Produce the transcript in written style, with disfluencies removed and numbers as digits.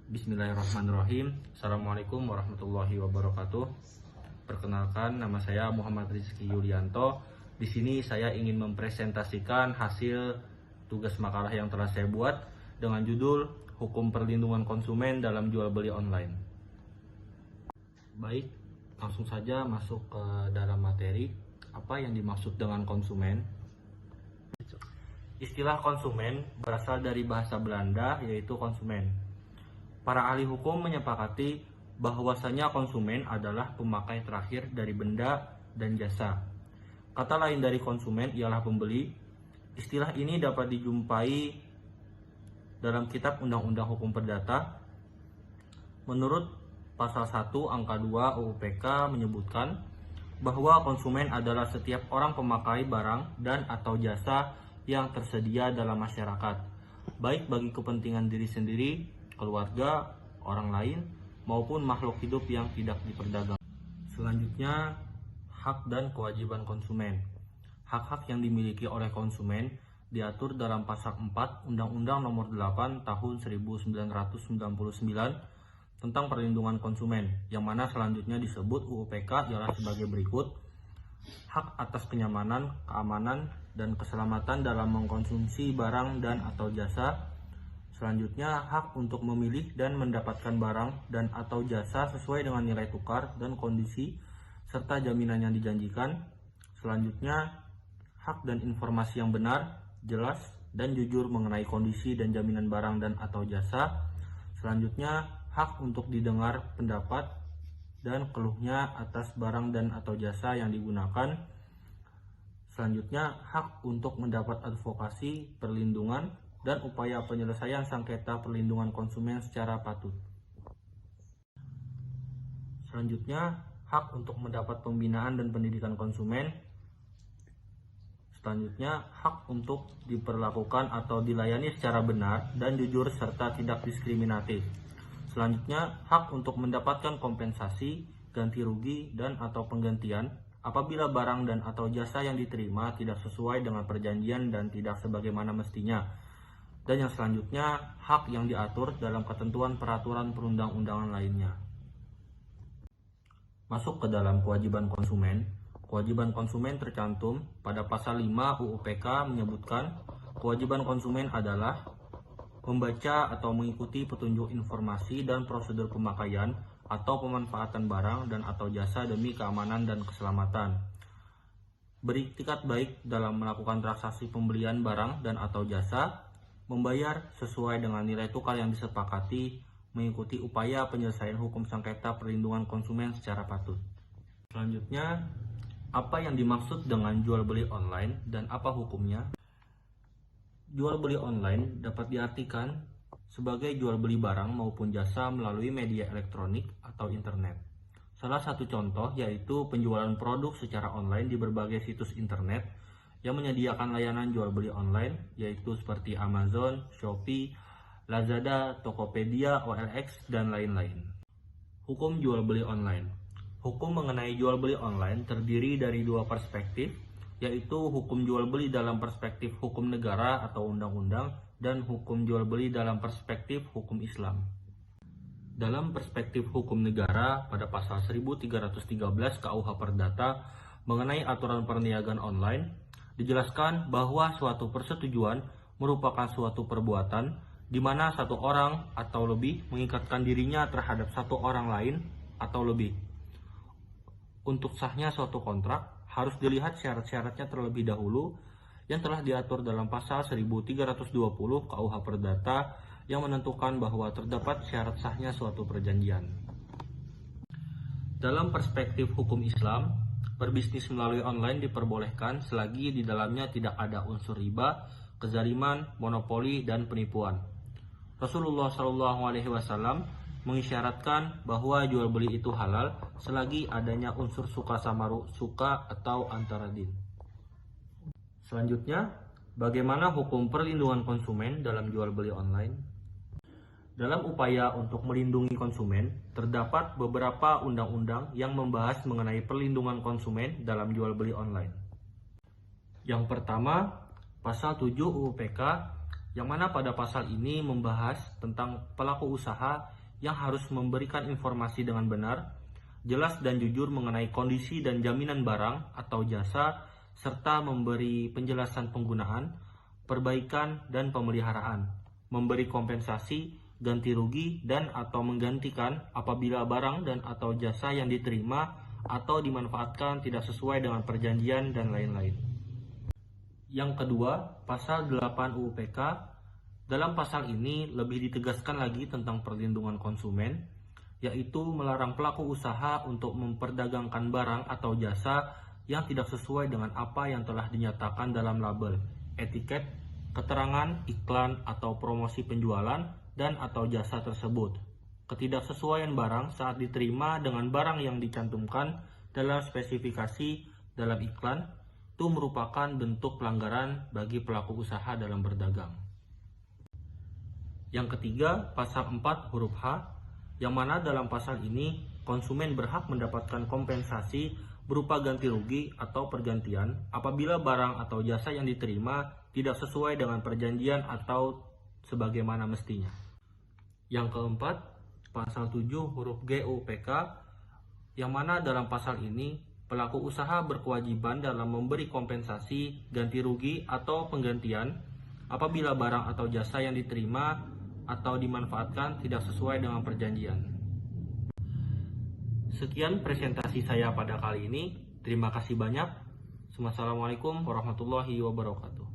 Bismillahirrahmanirrahim. Assalamualaikum warahmatullahi wabarakatuh. Perkenalkan, nama saya Muhammad Rizky Yulianto. Di sini saya ingin mempresentasikan hasil tugas makalah yang telah saya buat dengan judul Hukum Perlindungan Konsumen dalam Jual Beli Online. Baik, langsung saja masuk ke dalam materi. Apa yang dimaksud dengan konsumen? Istilah konsumen berasal dari bahasa Belanda, yaitu konsumen. Para ahli hukum menyepakati bahwasanya konsumen adalah pemakai terakhir dari benda dan jasa. Kata lain dari konsumen ialah pembeli. Istilah ini dapat dijumpai dalam Kitab Undang-Undang Hukum Perdata. Menurut Pasal 1 Angka 2 UU PK menyebutkan bahwa konsumen adalah setiap orang pemakai barang dan atau jasa yang tersedia dalam masyarakat, baik bagi kepentingan diri sendiri, keluarga, orang lain, maupun makhluk hidup yang tidak diperdagangkan. Selanjutnya, hak dan kewajiban konsumen. Hak-hak yang dimiliki oleh konsumen diatur dalam Pasal 4 Undang-Undang Nomor 8 Tahun 1999 tentang perlindungan konsumen, yang mana selanjutnya disebut UU PK ialah sebagai berikut. Hak atas kenyamanan, keamanan, dan keselamatan dalam mengkonsumsi barang dan atau jasa. Selanjutnya, hak untuk memilih dan mendapatkan barang dan atau jasa sesuai dengan nilai tukar dan kondisi serta jaminan yang dijanjikan. Selanjutnya, hak dan informasi yang benar, jelas, dan jujur mengenai kondisi dan jaminan barang dan atau jasa. Selanjutnya, hak untuk didengar pendapat dan keluhnya atas barang dan atau jasa yang digunakan. Selanjutnya, hak untuk mendapat advokasi, perlindungan, dan upaya penyelesaian sengketa perlindungan konsumen secara patut. Selanjutnya, hak untuk mendapat pembinaan dan pendidikan konsumen. Selanjutnya, hak untuk diperlakukan atau dilayani secara benar dan jujur serta tidak diskriminatif. Selanjutnya, hak untuk mendapatkan kompensasi, ganti rugi, dan atau penggantian apabila barang dan atau jasa yang diterima tidak sesuai dengan perjanjian dan tidak sebagaimana mestinya. Dan yang selanjutnya, hak yang diatur dalam ketentuan peraturan perundang-undangan lainnya. Masuk ke dalam kewajiban konsumen. Kewajiban konsumen tercantum pada Pasal 5 UU PK menyebutkan kewajiban konsumen adalah membaca atau mengikuti petunjuk informasi dan prosedur pemakaian atau pemanfaatan barang dan atau jasa demi keamanan dan keselamatan. Beriktikat baik dalam melakukan transaksi pembelian barang dan atau jasa, membayar sesuai dengan nilai tukar yang disepakati, mengikuti upaya penyelesaian hukum sengketa perlindungan konsumen secara patut. Selanjutnya, apa yang dimaksud dengan jual beli online dan apa hukumnya? Jual beli online dapat diartikan sebagai jual beli barang maupun jasa melalui media elektronik atau internet. Salah satu contoh yaitu penjualan produk secara online di berbagai situs internet yang menyediakan layanan jual beli online, yaitu seperti Amazon, Shopee, Lazada, Tokopedia, OLX, dan lain-lain. Hukum jual beli online. Hukum mengenai jual beli online terdiri dari dua perspektif, yaitu hukum jual beli dalam perspektif hukum negara atau undang-undang dan hukum jual beli dalam perspektif hukum Islam. Dalam perspektif hukum negara, pada pasal 1313 KUH Perdata mengenai aturan perniagaan online, dijelaskan bahwa suatu persetujuan merupakan suatu perbuatan di mana satu orang atau lebih mengikatkan dirinya terhadap satu orang lain atau lebih. Untuk sahnya suatu kontrak, harus dilihat syarat-syaratnya terlebih dahulu yang telah diatur dalam pasal 1320 KUH Perdata yang menentukan bahwa terdapat syarat sahnya suatu perjanjian. Dalam perspektif hukum Islam, berbisnis melalui online diperbolehkan selagi di dalamnya tidak ada unsur riba, kezaliman, monopoli, dan penipuan. Rasulullah SAW mengisyaratkan bahwa jual beli itu halal selagi adanya unsur suka sama suka atau antara din. Selanjutnya, bagaimana hukum perlindungan konsumen dalam jual beli online? Dalam upaya untuk melindungi konsumen, terdapat beberapa undang-undang yang membahas mengenai perlindungan konsumen dalam jual beli online. Yang pertama, Pasal 7 UU PK, yang mana pada pasal ini membahas tentang pelaku usaha yang harus memberikan informasi dengan benar, jelas dan jujur mengenai kondisi dan jaminan barang atau jasa, serta memberi penjelasan penggunaan, perbaikan, dan pemeliharaan, memberi kompensasi, ganti rugi, dan atau menggantikan apabila barang dan atau jasa yang diterima atau dimanfaatkan tidak sesuai dengan perjanjian, dan lain-lain. Yang kedua, pasal 8 UU PK. Dalam pasal ini lebih ditegaskan lagi tentang perlindungan konsumen, yaitu melarang pelaku usaha untuk memperdagangkan barang atau jasa yang tidak sesuai dengan apa yang telah dinyatakan dalam label, etiket, keterangan, iklan, atau promosi penjualan dan atau jasa tersebut. Ketidaksesuaian barang saat diterima dengan barang yang dicantumkan dalam spesifikasi dalam iklan itu merupakan bentuk pelanggaran bagi pelaku usaha dalam berdagang. Yang ketiga, pasal 4 huruf H, yang mana dalam pasal ini konsumen berhak mendapatkan kompensasi berupa ganti rugi atau pergantian apabila barang atau jasa yang diterima tidak sesuai dengan perjanjian atau sebagaimana mestinya. Yang keempat, pasal 7 huruf G UU PK, yang mana dalam pasal ini pelaku usaha berkewajiban dalam memberi kompensasi, ganti rugi, atau penggantian apabila barang atau jasa yang diterima atau dimanfaatkan tidak sesuai dengan perjanjian. Sekian presentasi saya pada kali ini. Terima kasih banyak. Wassalamualaikum warahmatullahi wabarakatuh.